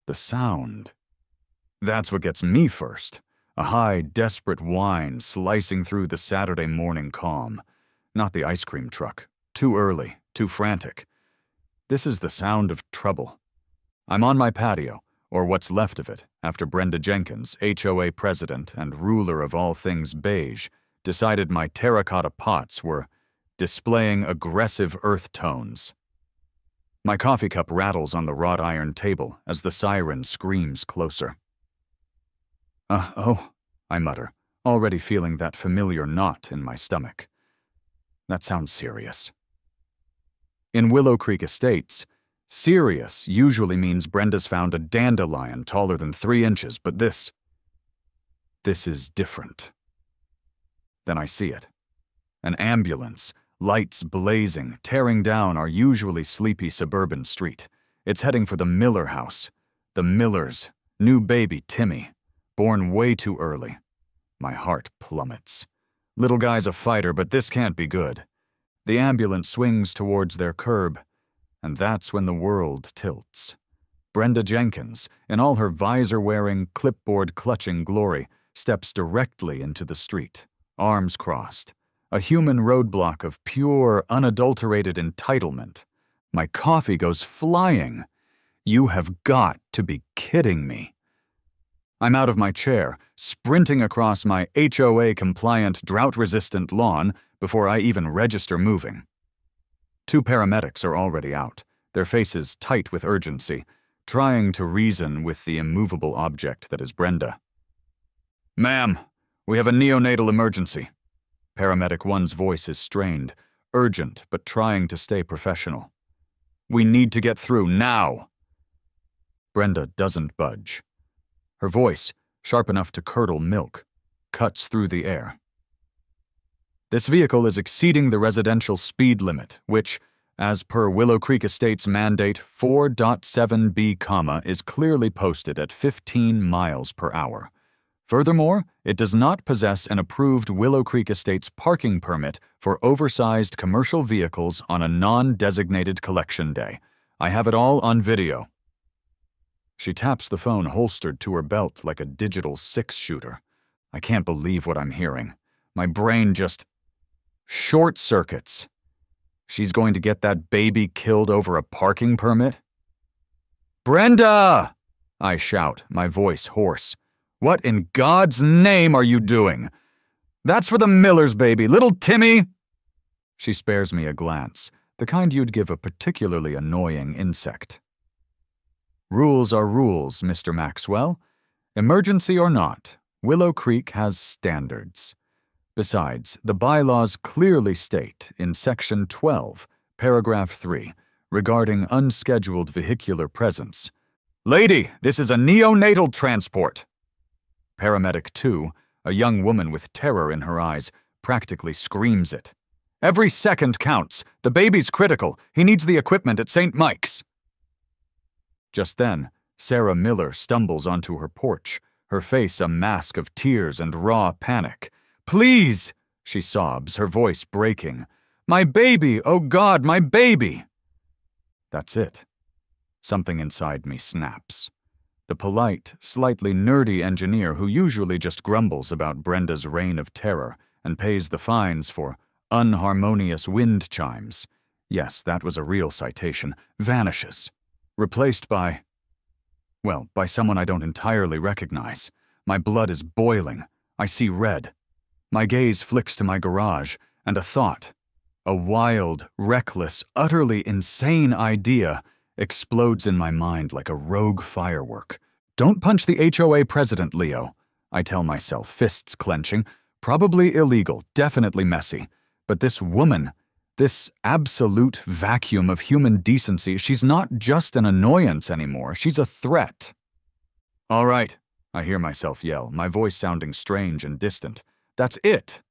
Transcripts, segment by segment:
The sound. That's what gets me first. A high, desperate whine slicing through the Saturday morning calm. Not the ice cream truck. Too early, too frantic. This is the sound of trouble. I'm on my patio, or what's left of it, after Brenda Jenkins, HOA president and ruler of all things beige, decided my terracotta pots were displaying aggressive earth tones. My coffee cup rattles on the wrought iron table as the siren screams closer. Oh, I mutter, already feeling that familiar knot in my stomach. That sounds serious. In Willow Creek Estates, serious usually means Brenda's found a dandelion taller than 3 inches, but this is different. Then I see it. An ambulance, lights blazing, tearing down our usually sleepy suburban street. It's heading for the Miller house. The Millers, new baby Timmy, born way too early. My heart plummets. Little guy's a fighter, but this can't be good. The ambulance swings towards their curb, and that's when the world tilts. Brenda Jenkins, in all her visor-wearing, clipboard-clutching glory, steps directly into the street, arms crossed. A human roadblock of pure, unadulterated entitlement. My coffee goes flying. You have got to be kidding me. I'm out of my chair, sprinting across my HOA-compliant, drought-resistant lawn before I even register moving. 2 paramedics are already out, their faces tight with urgency, trying to reason with the immovable object that is Brenda. "Ma'am, we have a neonatal emergency." Paramedic 1's voice is strained, urgent but trying to stay professional. "We need to get through now." Brenda doesn't budge. Her voice, sharp enough to curdle milk, cuts through the air. "This vehicle is exceeding the residential speed limit, which, as per Willow Creek Estates mandate 4.7b, is clearly posted at 15 miles per hour. Furthermore, it does not possess an approved Willow Creek Estates parking permit for oversized commercial vehicles on a non-designated collection day. I have it all on video." She taps the phone holstered to her belt like a digital 6-shooter. I can't believe what I'm hearing. My brain just short circuits. She's going to get that baby killed over a parking permit? "Brenda!" I shout, my voice hoarse. "What in God's name are you doing? That's for the Miller's baby, little Timmy!" She spares me a glance, the kind you'd give a particularly annoying insect. "Rules are rules, Mr. Maxwell. Emergency or not, Willow Creek has standards. Besides, the bylaws clearly state in Section 12, Paragraph 3, regarding unscheduled vehicular presence, 'Lady, this is a neonatal transport.'" Paramedic 2, a young woman with terror in her eyes, practically screams it. "Every second counts. The baby's critical. He needs the equipment at St. Mike's." Just then, Sarah Miller stumbles onto her porch, her face a mask of tears and raw panic. "Please," she sobs, her voice breaking. "My baby! Oh God, my baby!" That's it. Something inside me snaps. The polite, slightly nerdy engineer who usually just grumbles about Brenda's reign of terror and pays the fines for unharmonious wind chimes. Yes, that was a real citation. Vanishes. Replaced by, well, by someone I don't entirely recognize. My blood is boiling. I see red. My gaze flicks to my garage, and a thought, a wild, reckless, utterly insane idea, explodes in my mind like a rogue firework. "Don't punch the HOA president, Leo," I tell myself, fists clenching. Probably illegal, definitely messy. But this woman, this absolute vacuum of human decency, she's not just an annoyance anymore, she's a threat. "All right," I hear myself yell, my voice sounding strange and distant. "That's it."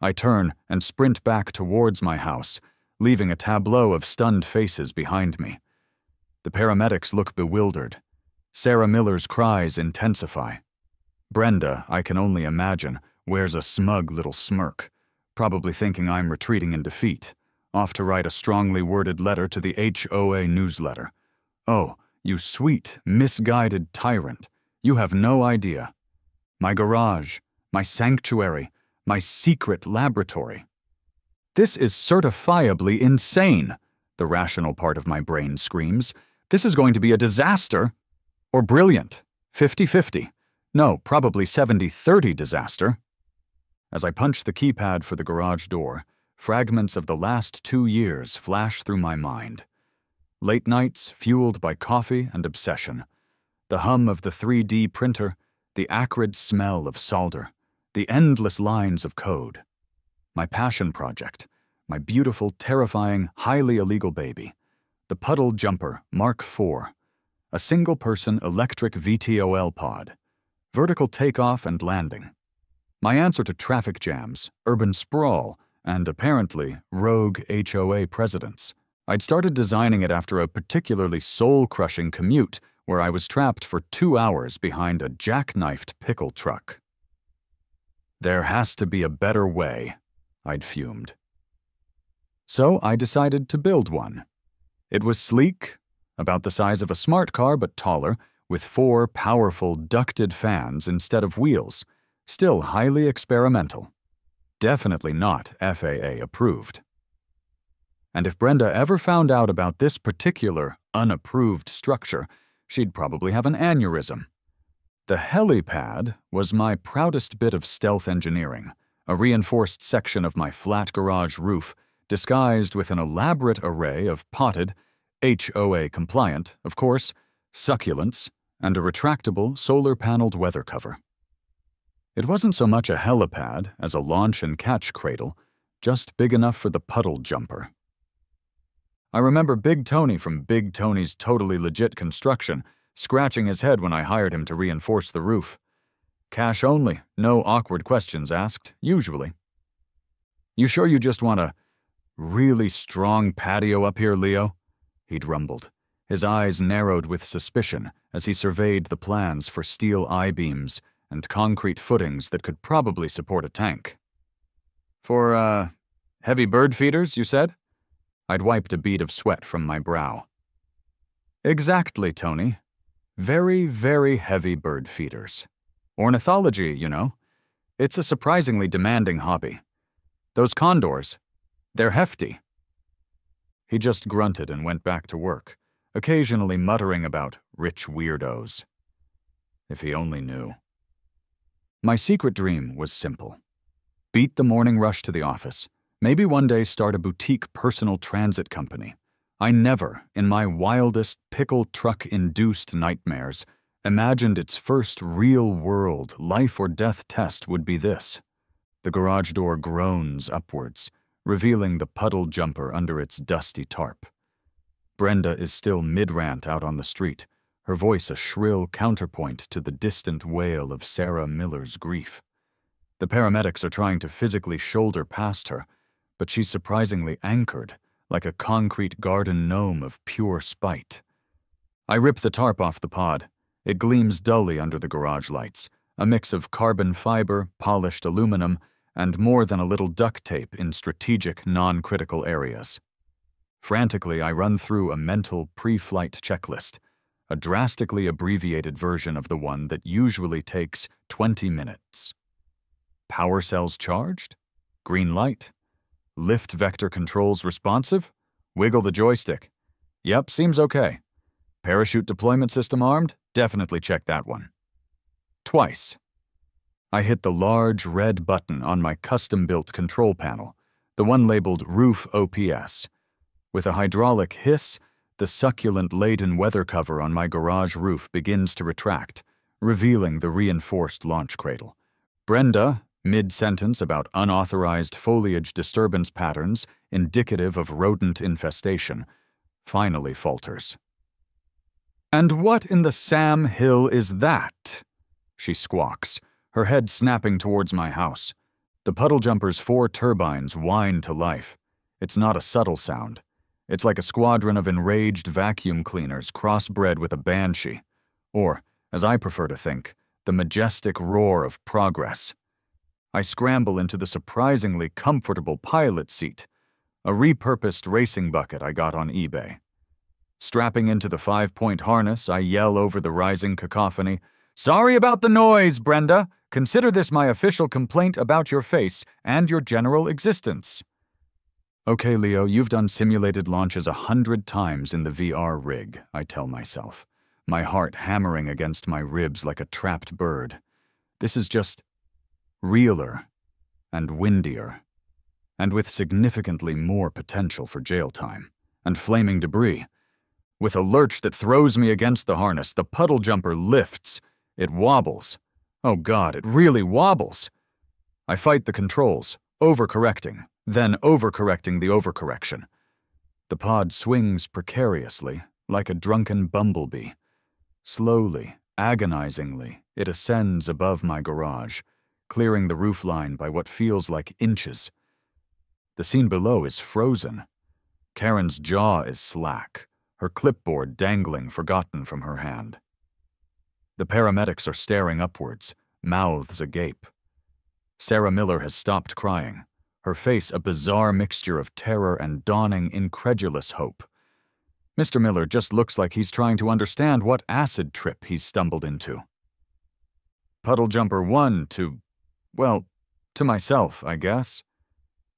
I turn and sprint back towards my house, leaving a tableau of stunned faces behind me. The paramedics look bewildered. Sarah Miller's cries intensify. Brenda, I can only imagine, wears a smug little smirk, probably thinking I'm retreating in defeat, off to write a strongly worded letter to the HOA newsletter. Oh, You sweet, misguided tyrant. You have no idea. My garage, my sanctuary, my secret laboratory. This is certifiably insane, the rational part of my brain screams. This is going to be a disaster. Or brilliant. 50-50. No, probably 70-30 disaster. As I punch the keypad for the garage door, fragments of the last 2 years flash through my mind. Late nights fueled by coffee and obsession. The hum of the 3D printer, the acrid smell of solder, the endless lines of code. My passion project, my beautiful, terrifying, highly illegal baby. The puddle jumper Mark IV. A single-person electric VTOL pod. Vertical takeoff and landing. My answer to traffic jams, urban sprawl, and apparently rogue HOA presidents. I'd started designing it after a particularly soul-crushing commute where I was trapped for 2 hours behind a jackknifed pickle truck. There has to be a better way, I'd fumed. So I decided to build one. It was sleek, about the size of a smart car but taller, with 4 powerful ducted fans instead of wheels, still highly experimental. Definitely not FAA approved. And if Brenda ever found out about this particular unapproved structure, she'd probably have an aneurysm. The Helipad was my proudest bit of stealth engineering, a reinforced section of my flat garage roof disguised with an elaborate array of potted, HOA compliant, of course, succulents, and a retractable solar-paneled weather cover. It wasn't so much a helipad as a launch and catch cradle, just big enough for the puddle jumper. I remember Big Tony from Big Tony's Totally Legit Construction scratching his head when I hired him to reinforce the roof. Cash only, no awkward questions asked, usually. "You sure you just want a really strong patio up here, Leo?" He'd rumbled. His eyes narrowed with suspicion as he surveyed the plans for steel I-beams and concrete footings that could probably support a tank. "For, heavy bird feeders, you said?" I'd wiped a bead of sweat from my brow. "Exactly, Tony. Very, very heavy bird feeders. Ornithology, you know. It's a surprisingly demanding hobby. Those condors, they're hefty." He just grunted and went back to work, occasionally muttering about rich weirdos. If he only knew. My secret dream was simple. Beat the morning rush to the office. Maybe one day start a boutique personal transit company. I never, in my wildest pickle truck-induced nightmares, imagined its first real-world life-or-death test would be this. The garage door groans upwards, revealing the puddle jumper under its dusty tarp. Brenda is still mid-rant out on the street, her voice a shrill counterpoint to the distant wail of Sarah Miller's grief. The paramedics are trying to physically shoulder past her, but she's surprisingly anchored, like a concrete garden gnome of pure spite. I rip the tarp off the pod. It gleams dully under the garage lights, a mix of carbon fiber, polished aluminum, and more than a little duct tape in strategic, non-critical areas. Frantically, I run through a mental pre-flight checklist, a drastically abbreviated version of the one that usually takes 20 minutes. Power cells charged? Green light? Lift vector controls responsive? Wiggle the joystick. Yep, seems okay. Parachute deployment system armed? Definitely check that one. Twice. I hit the large red button on my custom-built control panel, the one labeled Roof OPS. With a hydraulic hiss, the succulent-laden weather cover on my garage roof begins to retract, revealing the reinforced launch cradle. Brenda, mid-sentence about unauthorized foliage disturbance patterns indicative of rodent infestation, finally falters. "And what in the Sam Hill is that?" she squawks, her head snapping towards my house. The puddle jumper's 4 turbines whine to life. It's not a subtle sound. It's like a squadron of enraged vacuum cleaners crossbred with a banshee, or, as I prefer to think, the majestic roar of progress. I scramble into the surprisingly comfortable pilot seat, a repurposed racing bucket I got on eBay. Strapping into the 5-point harness, I yell over the rising cacophony, "Sorry about the noise, Brenda! Consider this my official complaint about your face and your general existence." Okay, Leo, you've done simulated launches 100 times in the VR rig, I tell myself, my heart hammering against my ribs like a trapped bird. This is just realer and windier, and with significantly more potential for jail time and flaming debris. With a lurch that throws me against the harness, the puddle jumper lifts. It wobbles. Oh God, it really wobbles. I fight the controls, overcorrecting, then overcorrecting the overcorrection. The pod swings precariously, like a drunken bumblebee. Slowly, agonizingly, it ascends above my garage, clearing the roofline by what feels like inches. The scene below is frozen. Karen's jaw is slack, her clipboard dangling forgotten from her hand. The paramedics are staring upwards, mouths agape. Sarah Miller has stopped crying, her face a bizarre mixture of terror and dawning incredulous hope. Mr. Miller just looks like he's trying to understand what acid trip he's stumbled into. Puddle Jumper 1 to myself, I guess.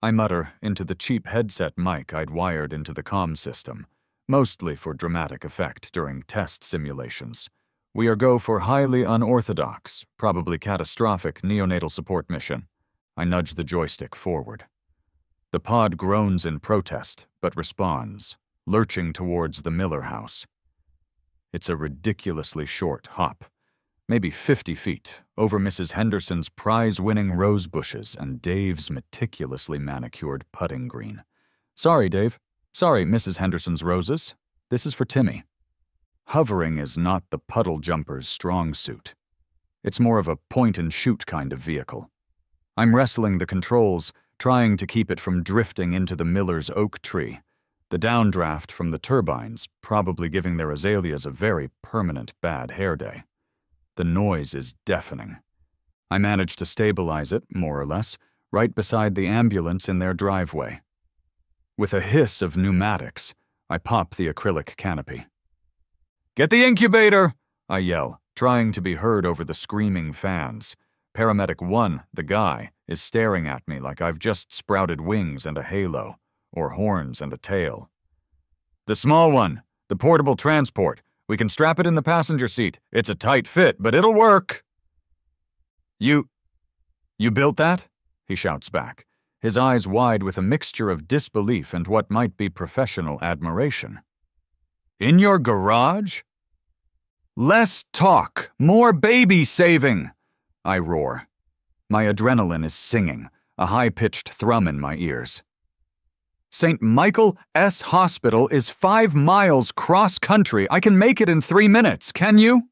I mutter into the cheap headset mic I'd wired into the comm system, mostly for dramatic effect during test simulations. We are go for highly unorthodox, probably catastrophic neonatal support mission. I nudge the joystick forward. The pod groans in protest, but responds, lurching towards the Miller house. It's a ridiculously short hop, maybe 50 feet, over Mrs. Henderson's prize-winning rose bushes and Dave's meticulously manicured putting green. Sorry, Dave. Sorry, Mrs. Henderson's roses. This is for Timmy. Hovering is not the puddle jumper's strong suit. It's more of a point-and-shoot kind of vehicle. I'm wrestling the controls, trying to keep it from drifting into the Miller's oak tree, the downdraft from the turbines probably giving their azaleas a very permanent bad hair day. The noise is deafening. I manage to stabilize it, more or less, right beside the ambulance in their driveway. With a hiss of pneumatics, I pop the acrylic canopy. "Get the incubator!" I yell, trying to be heard over the screaming fans. Paramedic 1, the guy, is staring at me like I've just sprouted wings and a halo, or horns and a tail. "The small one, the portable transport. We can strap it in the passenger seat. It's a tight fit, but it'll work." You built that?" he shouts back, his eyes wide with a mixture of disbelief and what might be professional admiration. "In your garage?" "Less talk, more baby saving!" I roar. My adrenaline is singing, a high-pitched thrum in my ears. "St. Michael S. Hospital is 5 miles cross-country. I can make it in 3 minutes, can you?"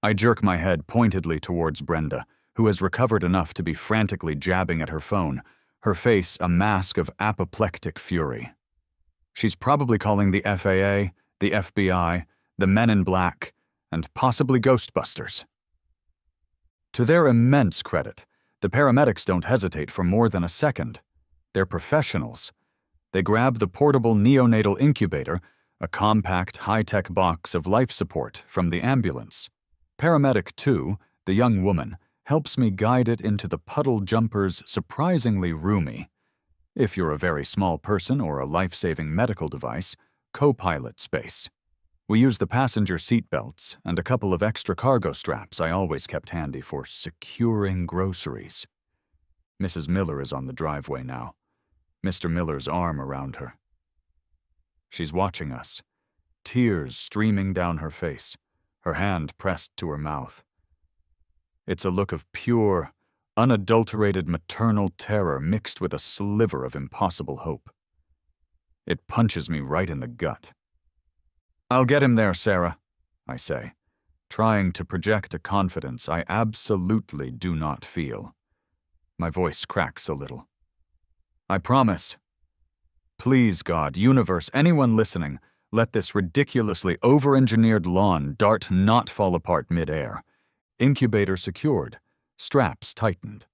I jerk my head pointedly towards Brenda, who has recovered enough to be frantically jabbing at her phone, her face a mask of apoplectic fury. She's probably calling the FAA, the FBI, the Men in Black, and possibly Ghostbusters. To their immense credit, the paramedics don't hesitate for more than a second. They're professionals. They grab the portable neonatal incubator, a compact, high-tech box of life support, from the ambulance. Paramedic 2, the young woman, helps me guide it into the puddle jumper's surprisingly roomy, if you're a very small person or a life-saving medical device, co-pilot space. We use the passenger seat belts and a couple of extra cargo straps I always kept handy for securing groceries. Mrs. Miller is on the driveway now, Mr. Miller's arm around her. She's watching us, tears streaming down her face, her hand pressed to her mouth. It's a look of pure, unadulterated maternal terror mixed with a sliver of impossible hope. It punches me right in the gut. "I'll get him there, Sarah," I say, trying to project a confidence I absolutely do not feel. My voice cracks a little. "I promise. Please, God, universe, anyone listening, let this ridiculously over-engineered lawn dart not fall apart mid-air. Incubator secured, straps tightened.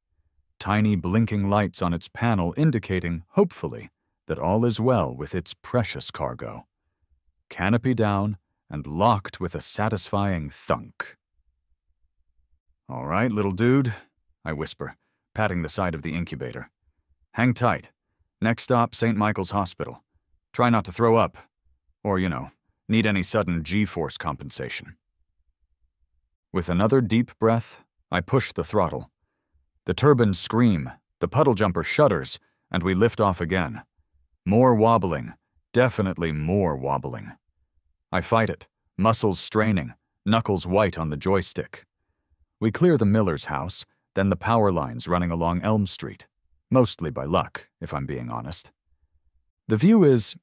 Tiny blinking lights on its panel indicating, hopefully, that all is well with its precious cargo. canopy down, and locked with a satisfying thunk. "All right, little dude," I whisper, patting the side of the incubator. "Hang tight. Next stop, St. Michael's Hospital. Try not to throw up. Or, need any sudden G-force compensation." With another deep breath, I push the throttle. The turbines scream, the puddle jumper shudders, and we lift off again. More wobbling, definitely more wobbling. I fight it, muscles straining, knuckles white on the joystick. We clear the Miller's house, then the power lines running along Elm Street. Mostly by luck, if I'm being honest. The view is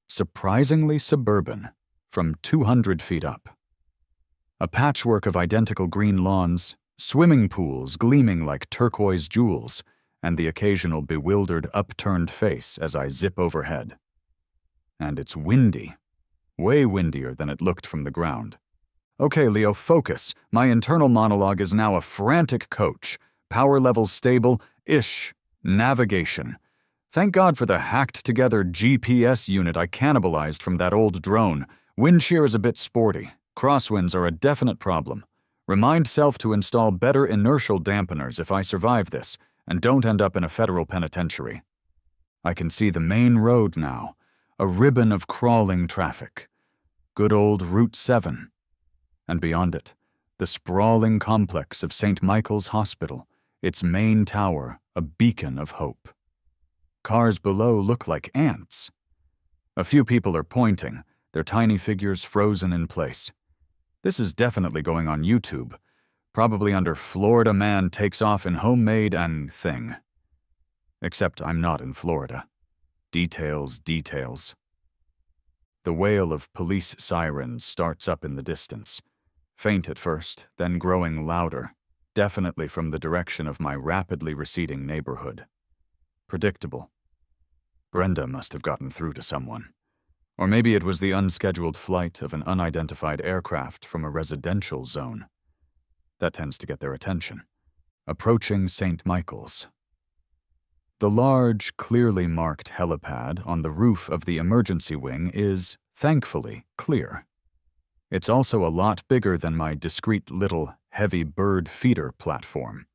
surprisingly suburban, from 200 feet up. A patchwork of identical green lawns, swimming pools gleaming like turquoise jewels, and the occasional bewildered upturned face as I zip overhead. And it's windy. Way windier than it looked from the ground. Okay, Leo, focus. My internal monologue is now a frantic coach. Power levels stable-ish. Navigation. Thank God for the hacked-together GPS unit I cannibalized from that old drone. Wind shear is a bit sporty. Crosswinds are a definite problem. Remind self to install better inertial dampeners if I survive this, and don't end up in a federal penitentiary. I can see the main road now, a ribbon of crawling traffic. Good old Route 7. And beyond it, the sprawling complex of St. Michael's Hospital, its main tower, a beacon of hope. Cars below look like ants. A few people are pointing, their tiny figures frozen in place. This is definitely going on YouTube, probably under Florida Man takes off in homemade and thing. Except I'm not in Florida. Details, details. The wail of police sirens starts up in the distance. Faint at first, then growing louder, definitely from the direction of my rapidly receding neighborhood. Predictable. Brenda must have gotten through to someone. Or maybe it was the unscheduled flight of an unidentified aircraft from a residential zone. That tends to get their attention. Approaching St. Michael's. The large, clearly marked helipad on the roof of the emergency wing is, thankfully, clear. It's also a lot bigger than my discreet little heavy bird feeder platform.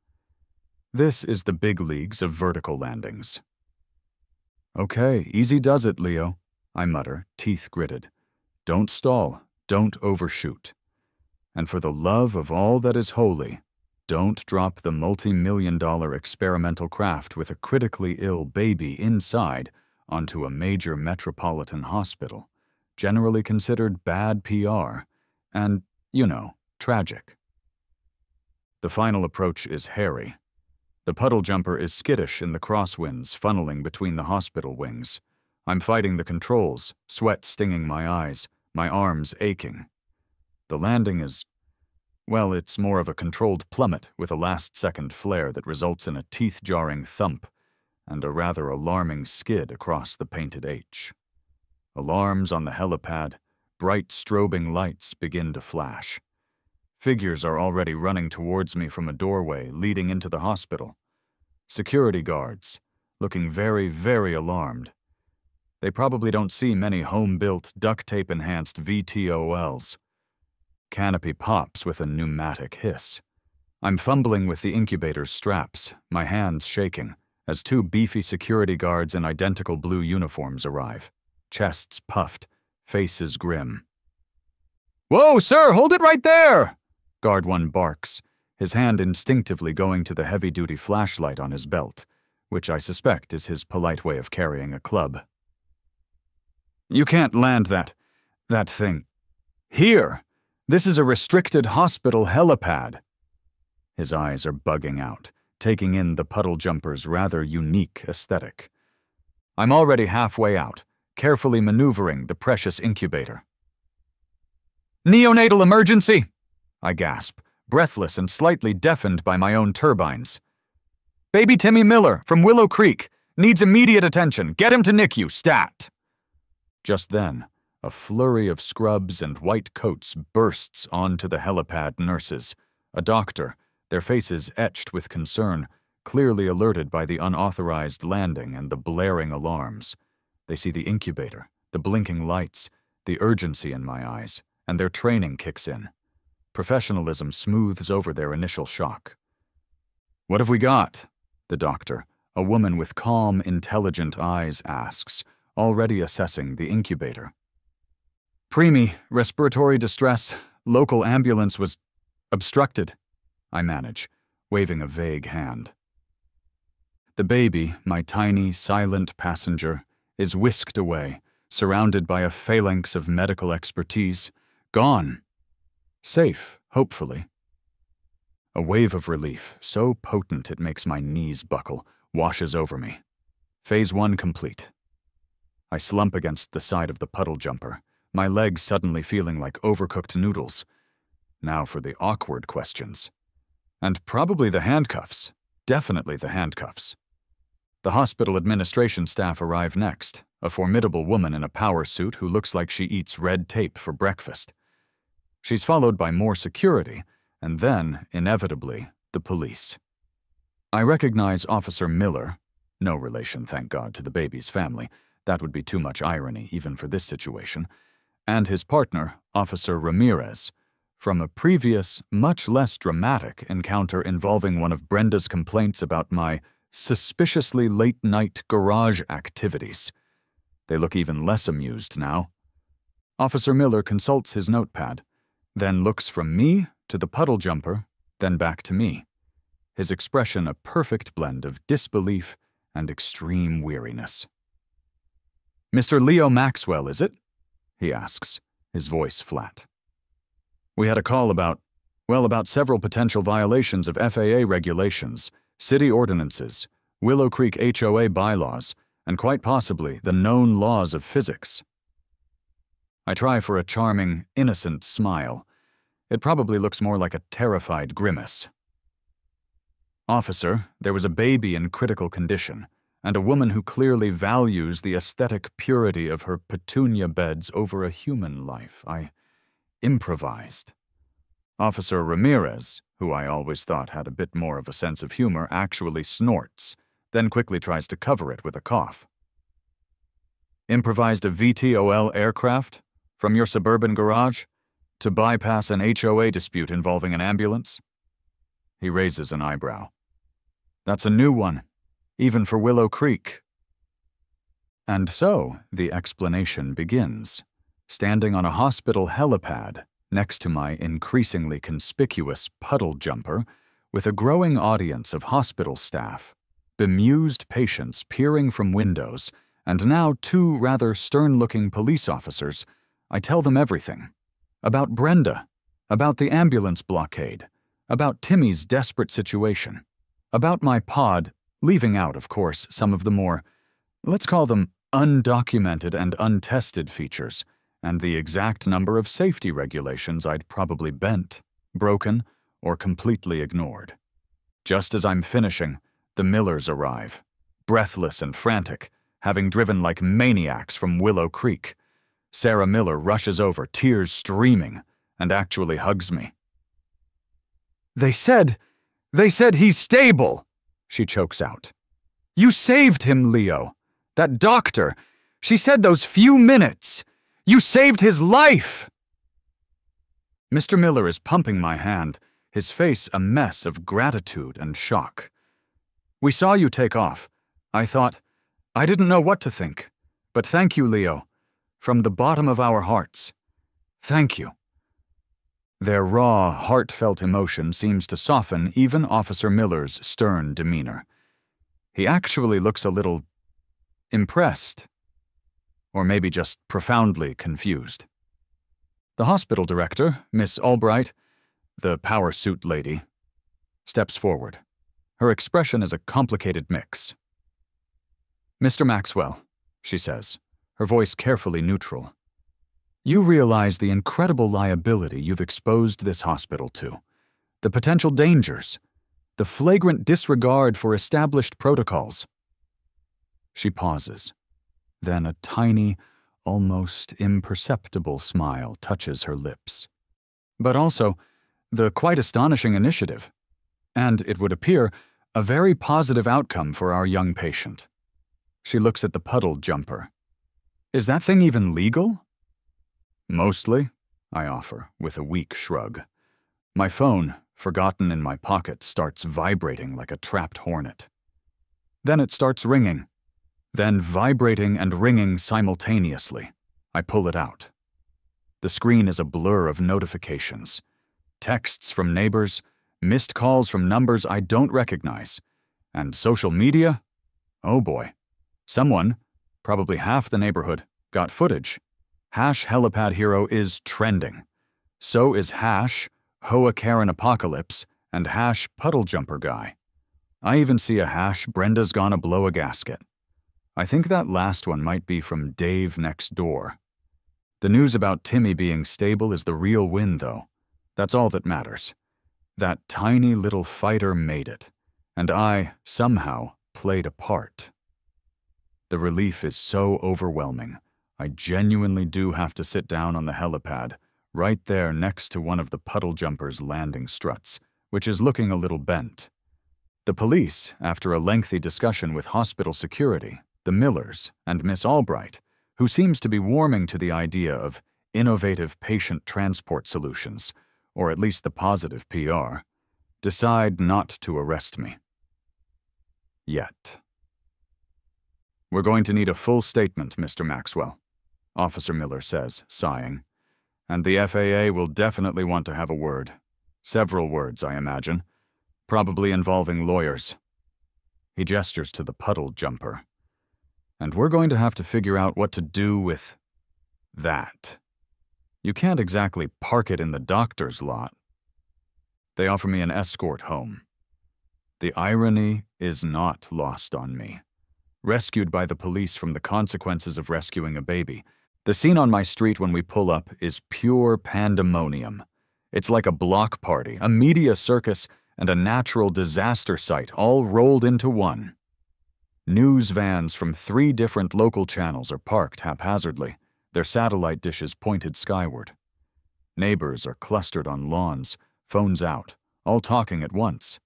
This is the big leagues of vertical landings. Okay, easy does it, Leo, I mutter, teeth gritted. Don't stall, don't overshoot. And for the love of all that is holy, don't drop the multi-million-dollar experimental craft with a critically ill baby inside onto a major metropolitan hospital, generally considered bad PR, and, tragic. The final approach is hairy. The puddle jumper is skittish in the crosswinds funneling between the hospital wings. I'm fighting the controls, sweat stinging my eyes, my arms aching. The landing is, well, it's more of a controlled plummet with a last-second flare that results in a teeth-jarring thump and a rather alarming skid across the painted H. Alarms on the helipad, bright strobing lights begin to flash. Figures are already running towards me from a doorway leading into the hospital. Security guards, looking very, very alarmed. They probably don't see many home-built, duct-tape-enhanced VTOLs. Canopy pops with a pneumatic hiss. I'm fumbling with the incubator's straps, my hands shaking, as two beefy security guards in identical blue uniforms arrive. Chests puffed, faces grim. "Whoa, sir, hold it right there!" Guard 1 barks, his hand instinctively going to the heavy-duty flashlight on his belt, which I suspect is his polite way of carrying a club. "You can't land that thing. Here! This is a restricted hospital helipad." His eyes are bugging out, taking in the puddle jumper's rather unique aesthetic. I'm already halfway out, carefully maneuvering the precious incubator. "Neonatal emergency!" I gasp, breathless and slightly deafened by my own turbines. "Baby Timmy Miller, from Willow Creek, needs immediate attention. Get him to NICU, stat!" Just then, a flurry of scrubs and white coats bursts onto the helipad nurses. A doctor, their faces etched with concern, clearly alerted by the unauthorized landing and the blaring alarms. They see the incubator, the blinking lights, the urgency in my eyes, and their training kicks in. Professionalism smooths over their initial shock. "What have we got?" the doctor, a woman with calm, intelligent eyes, asks, already assessing the incubator. "Preemie, respiratory distress, local ambulance was obstructed," I manage, waving a vague hand. The baby, my tiny, silent passenger, is whisked away, surrounded by a phalanx of medical expertise. Gone. Safe, hopefully. A wave of relief, so potent it makes my knees buckle, washes over me. Phase 1 complete. I slump against the side of the puddle jumper, my legs suddenly feeling like overcooked noodles. Now for the awkward questions. And probably the handcuffs. Definitely the handcuffs. The hospital administration staff arrive next, a formidable woman in a power suit who looks like she eats red tape for breakfast. She's followed by more security, and then, inevitably, the police. I recognize Officer Miller, no relation, thank God, to the baby's family. That would be too much irony, even for this situation, and his partner, Officer Ramirez, from a previous, much less dramatic encounter involving one of Brenda's complaints about my suspiciously late-night garage activities. They look even less amused now. Officer Miller consults his notepad, then looks from me to the puddle jumper, then back to me, his expression a perfect blend of disbelief and extreme weariness. "Mr. Leo Maxwell, is it?" he asks, his voice flat. "We had a call about several potential violations of FAA regulations, city ordinances, Willow Creek HOA bylaws, and quite possibly the known laws of physics." I try for a charming, innocent smile. It probably looks more like a terrified grimace. "Officer, there was a baby in critical condition, and a woman who clearly values the aesthetic purity of her petunia beds over a human life. I improvised." Officer Ramirez, who I always thought had a bit more of a sense of humor, actually snorts, then quickly tries to cover it with a cough. "Improvised a VTOL aircraft from your suburban garage to bypass an HOA dispute involving an ambulance?" He raises an eyebrow. "That's a new one, even for Willow Creek." And so the explanation begins, standing on a hospital helipad next to my increasingly conspicuous puddle jumper, with a growing audience of hospital staff, bemused patients peering from windows, and now 2 rather stern-looking police officers. I tell them everything. About Brenda, about the ambulance blockade, about Timmy's desperate situation, about my pod, leaving out, of course, some of the more, let's call them undocumented and untested features, and the exact number of safety regulations I'd probably bent, broken, or completely ignored. Just as I'm finishing, the Millers arrive, breathless and frantic, having driven like maniacs from Willow Creek. Sarah Miller rushes over, tears streaming, and actually hugs me. They said he's stable," she chokes out. "You saved him, Leo. That doctor, she said those few minutes. You saved his life!" Mr. Miller is pumping my hand, his face a mess of gratitude and shock. "We saw you take off. I didn't know what to think. But thank you, Leo. From the bottom of our hearts. Thank you." Their raw, heartfelt emotion seems to soften even Officer Miller's stern demeanor. He actually looks a little impressed, or maybe just profoundly confused. The hospital director, Miss Albright, the power suit lady, steps forward. Her expression is a complicated mix. "Mr. Maxwell," she says, her voice carefully neutral, "you realize the incredible liability you've exposed this hospital to, the potential dangers, the flagrant disregard for established protocols." She pauses. Then a tiny, almost imperceptible smile touches her lips. But also, the quite astonishing initiative, and, it would appear, a very positive outcome for our young patient. She looks at the puddle jumper. "Is that thing even legal?" Mostly, I offer, with a weak shrug. My phone, forgotten in my pocket, starts vibrating like a trapped hornet. Then it starts ringing. Then vibrating and ringing simultaneously. I pull it out. The screen is a blur of notifications. Texts from neighbors, missed calls from numbers I don't recognize. And social media? Oh boy. Someone, probably half the neighborhood, got footage. #Helipad hero is trending. So is #HOA Karen Apocalypse and #Puddle Jumper Guy. I even see a #Brenda's Gonna Blow a Gasket. I think that last one might be from Dave next door. The news about Timmy being stable is the real win, though. That's all that matters. That tiny little fighter made it, and I, somehow, played a part. The relief is so overwhelming. I genuinely do have to sit down on the helipad, right there next to one of the puddle jumpers' landing struts, which is looking a little bent. The police, after a lengthy discussion with hospital security, the Millers, and Miss Albright, who seems to be warming to the idea of innovative patient transport solutions, or at least the positive PR, decide not to arrest me. Yet. "We're going to need a full statement, Mr. Maxwell," Officer Miller says, sighing. "And the FAA will definitely want to have a word. Several words, I imagine. Probably involving lawyers." He gestures to the puddle jumper. "And we're going to have to figure out what to do with that. You can't exactly park it in the doctor's lot." They offer me an escort home. The irony is not lost on me. Rescued by the police from the consequences of rescuing a baby, the scene on my street when we pull up is pure pandemonium. It's like a block party, a media circus, and a natural disaster site all rolled into one. News vans from 3 different local channels are parked haphazardly, their satellite dishes pointed skyward. Neighbors are clustered on lawns, phones out, all talking at once.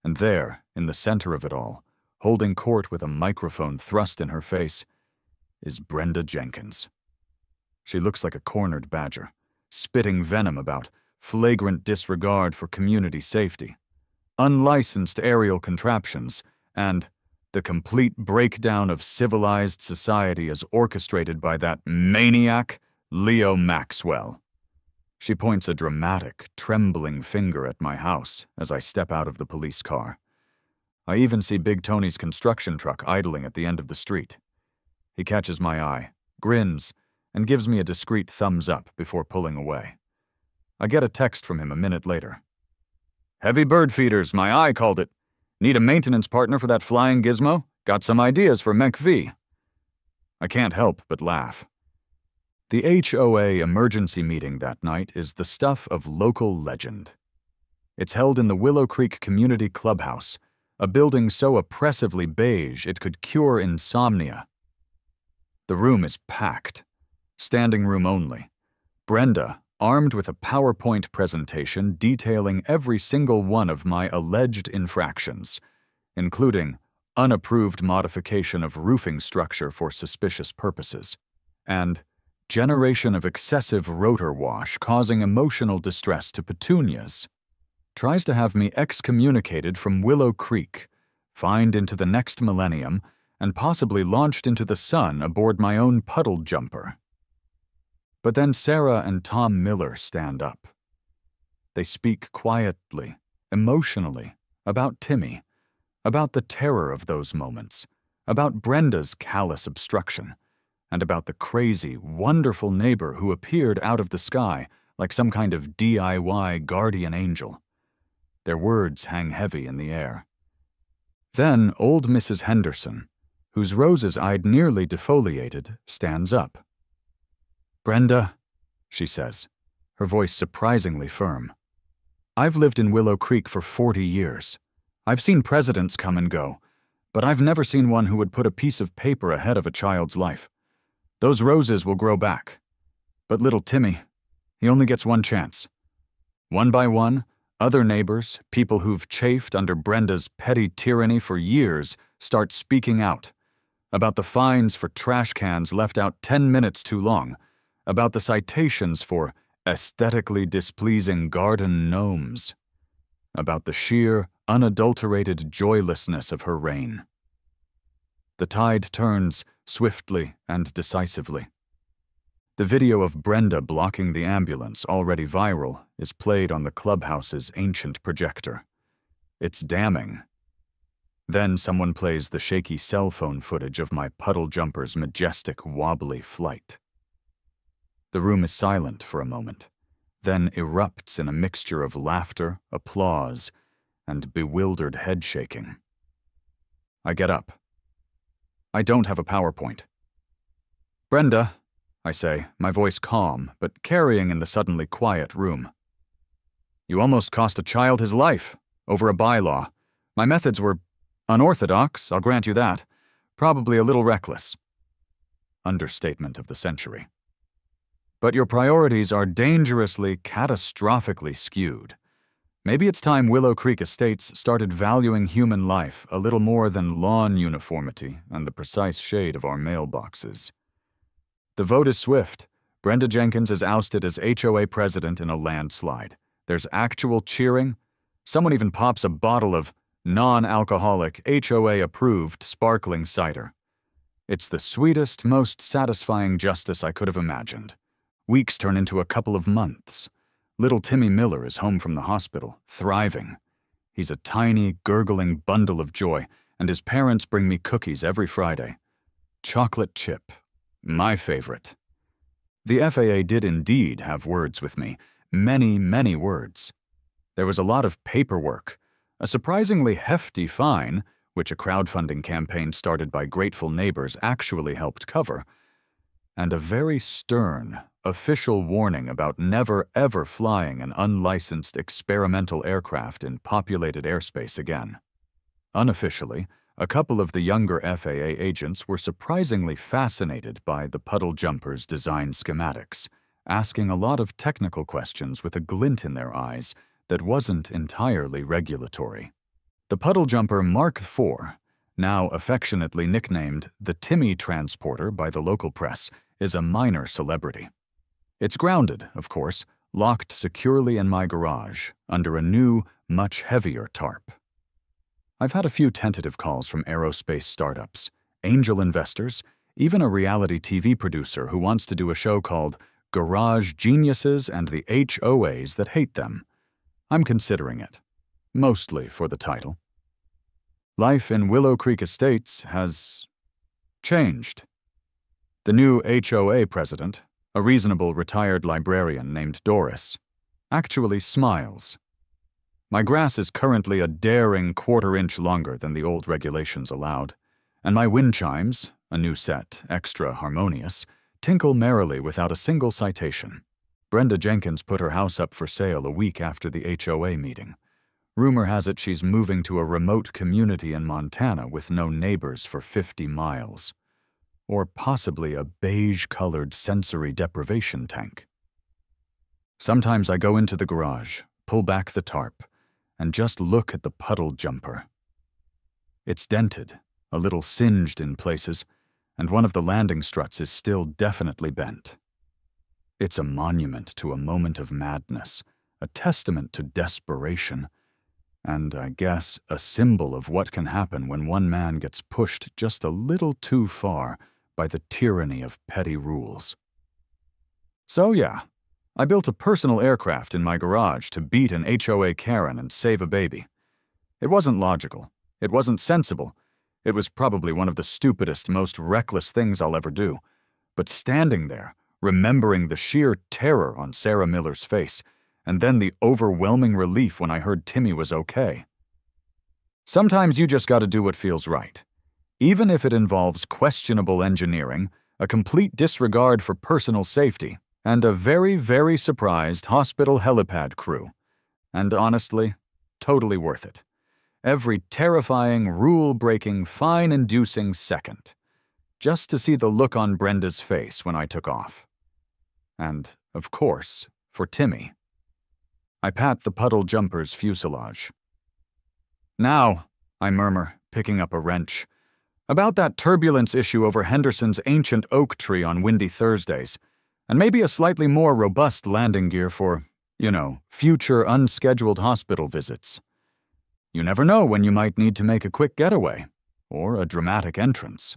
And there, in the center of it all, holding court with a microphone thrust in her face, is Brenda Jenkins. She looks like a cornered badger, spitting venom about flagrant disregard for community safety, unlicensed aerial contraptions, and the complete breakdown of civilized society as orchestrated by that maniac, Leo Maxwell. She points a dramatic, trembling finger at my house as I step out of the police car. I even see Big Tony's construction truck idling at the end of the street. He catches my eye, grins, and gives me a discreet thumbs up before pulling away. I get a text from him a minute later. "Heavy bird feeders, my eye called it. Need a maintenance partner for that flying gizmo? Got some ideas for Mech V." I can't help but laugh. The HOA emergency meeting that night is the stuff of local legend. It's held in the Willow Creek Community Clubhouse, a building so oppressively beige it could cure insomnia. The room is packed. Standing room only. Brenda, armed with a PowerPoint presentation detailing every single one of my alleged infractions, including unapproved modification of roofing structure for suspicious purposes, and generation of excessive rotor wash causing emotional distress to petunias, tries to have me excommunicated from Willow Creek, fined into the next millennium, and possibly launched into the sun aboard my own puddle jumper. But then Sarah and Tom Miller stand up. They speak quietly, emotionally, about Timmy, about the terror of those moments, about Brenda's callous obstruction, and about the crazy, wonderful neighbor who appeared out of the sky like some kind of DIY guardian angel. Their words hang heavy in the air. Then old Mrs. Henderson, whose roses I'd nearly defoliated, stands up. "Brenda," she says, her voice surprisingly firm. "I've lived in Willow Creek for 40 years. I've seen presidents come and go, but I've never seen one who would put a piece of paper ahead of a child's life. Those roses will grow back. But little Timmy, he only gets one chance. One by one, other neighbors, people who've chafed under Brenda's petty tyranny for years, start speaking out about the fines for trash cans left out 10 minutes too long, about the citations for aesthetically displeasing garden gnomes, about the sheer, unadulterated joylessness of her reign. The tide turns swiftly and decisively. The video of Brenda blocking the ambulance, already viral, is played on the clubhouse's ancient projector. It's damning. Then someone plays the shaky cell phone footage of my puddle jumper's majestic, wobbly flight. The room is silent for a moment, then erupts in a mixture of laughter, applause, and bewildered head-shaking. I get up. I don't have a PowerPoint. "Brenda," I say, my voice calm, but carrying in the suddenly quiet room. "You almost cost a child his life, over a bylaw. My methods were unorthodox, I'll grant you that. Probably a little reckless." Understatement of the century. "But your priorities are dangerously, catastrophically skewed. Maybe it's time Willow Creek Estates started valuing human life a little more than lawn uniformity and the precise shade of our mailboxes." The vote is swift. Brenda Jenkins is ousted as HOA president in a landslide. There's actual cheering. Someone even pops a bottle of non-alcoholic, HOA-approved sparkling cider. It's the sweetest, most satisfying justice I could have imagined. Weeks turn into a couple of months. Little Timmy Miller is home from the hospital, thriving. He's a tiny, gurgling bundle of joy, and his parents bring me cookies every Friday. Chocolate chip. My favorite. The FAA did indeed have words with me. Many, many words. There was a lot of paperwork, a surprisingly hefty fine, which a crowdfunding campaign started by grateful neighbors actually helped cover, and a very stern, official warning about never ever flying an unlicensed experimental aircraft in populated airspace again. Unofficially, a couple of the younger FAA agents were surprisingly fascinated by the puddle jumper's design schematics, asking a lot of technical questions with a glint in their eyes that wasn't entirely regulatory. The puddle jumper Mark IV, now affectionately nicknamed the Timmy Transporter by the local press, is a minor celebrity. It's grounded, of course, locked securely in my garage, under a new, much heavier tarp. I've had a few tentative calls from aerospace startups, angel investors, even a reality TV producer who wants to do a show called Garage Geniuses and the HOAs That Hate Them. I'm considering it, mostly for the title. Life in Willow Creek Estates has changed. The new HOA president, a reasonable retired librarian named Doris, actually smiles. My grass is currently a daring 1/4 inch longer than the old regulations allowed, and my wind chimes, a new set, extra harmonious, tinkle merrily without a single citation. Brenda Jenkins put her house up for sale a week after the HOA meeting. Rumor has it she's moving to a remote community in Montana with no neighbors for 50 miles. Or possibly a beige-colored sensory deprivation tank. Sometimes I go into the garage, pull back the tarp, and just look at the puddle jumper. It's dented, a little singed in places, and one of the landing struts is still definitely bent. It's a monument to a moment of madness, a testament to desperation, and I guess a symbol of what can happen when one man gets pushed just a little too far by the tyranny of petty rules. So yeah, I built a personal aircraft in my garage to beat an HOA Karen and save a baby. It wasn't logical. It wasn't sensible. It was probably one of the stupidest, most reckless things I'll ever do. But standing there, remembering the sheer terror on Sarah Miller's face, and then the overwhelming relief when I heard Timmy was okay. Sometimes you just gotta do what feels right. Even if it involves questionable engineering, a complete disregard for personal safety, and a very, very surprised hospital helipad crew. And honestly, totally worth it. Every terrifying, rule-breaking, fine-inducing second. Just to see the look on Brenda's face when I took off. And, of course, for Timmy. I pat the puddle jumper's fuselage. "Now," I murmur, picking up a wrench, "about that turbulence issue over Henderson's ancient oak tree on windy Thursdays. And maybe a slightly more robust landing gear for, future unscheduled hospital visits. You never know when you might need to make a quick getaway, or a dramatic entrance.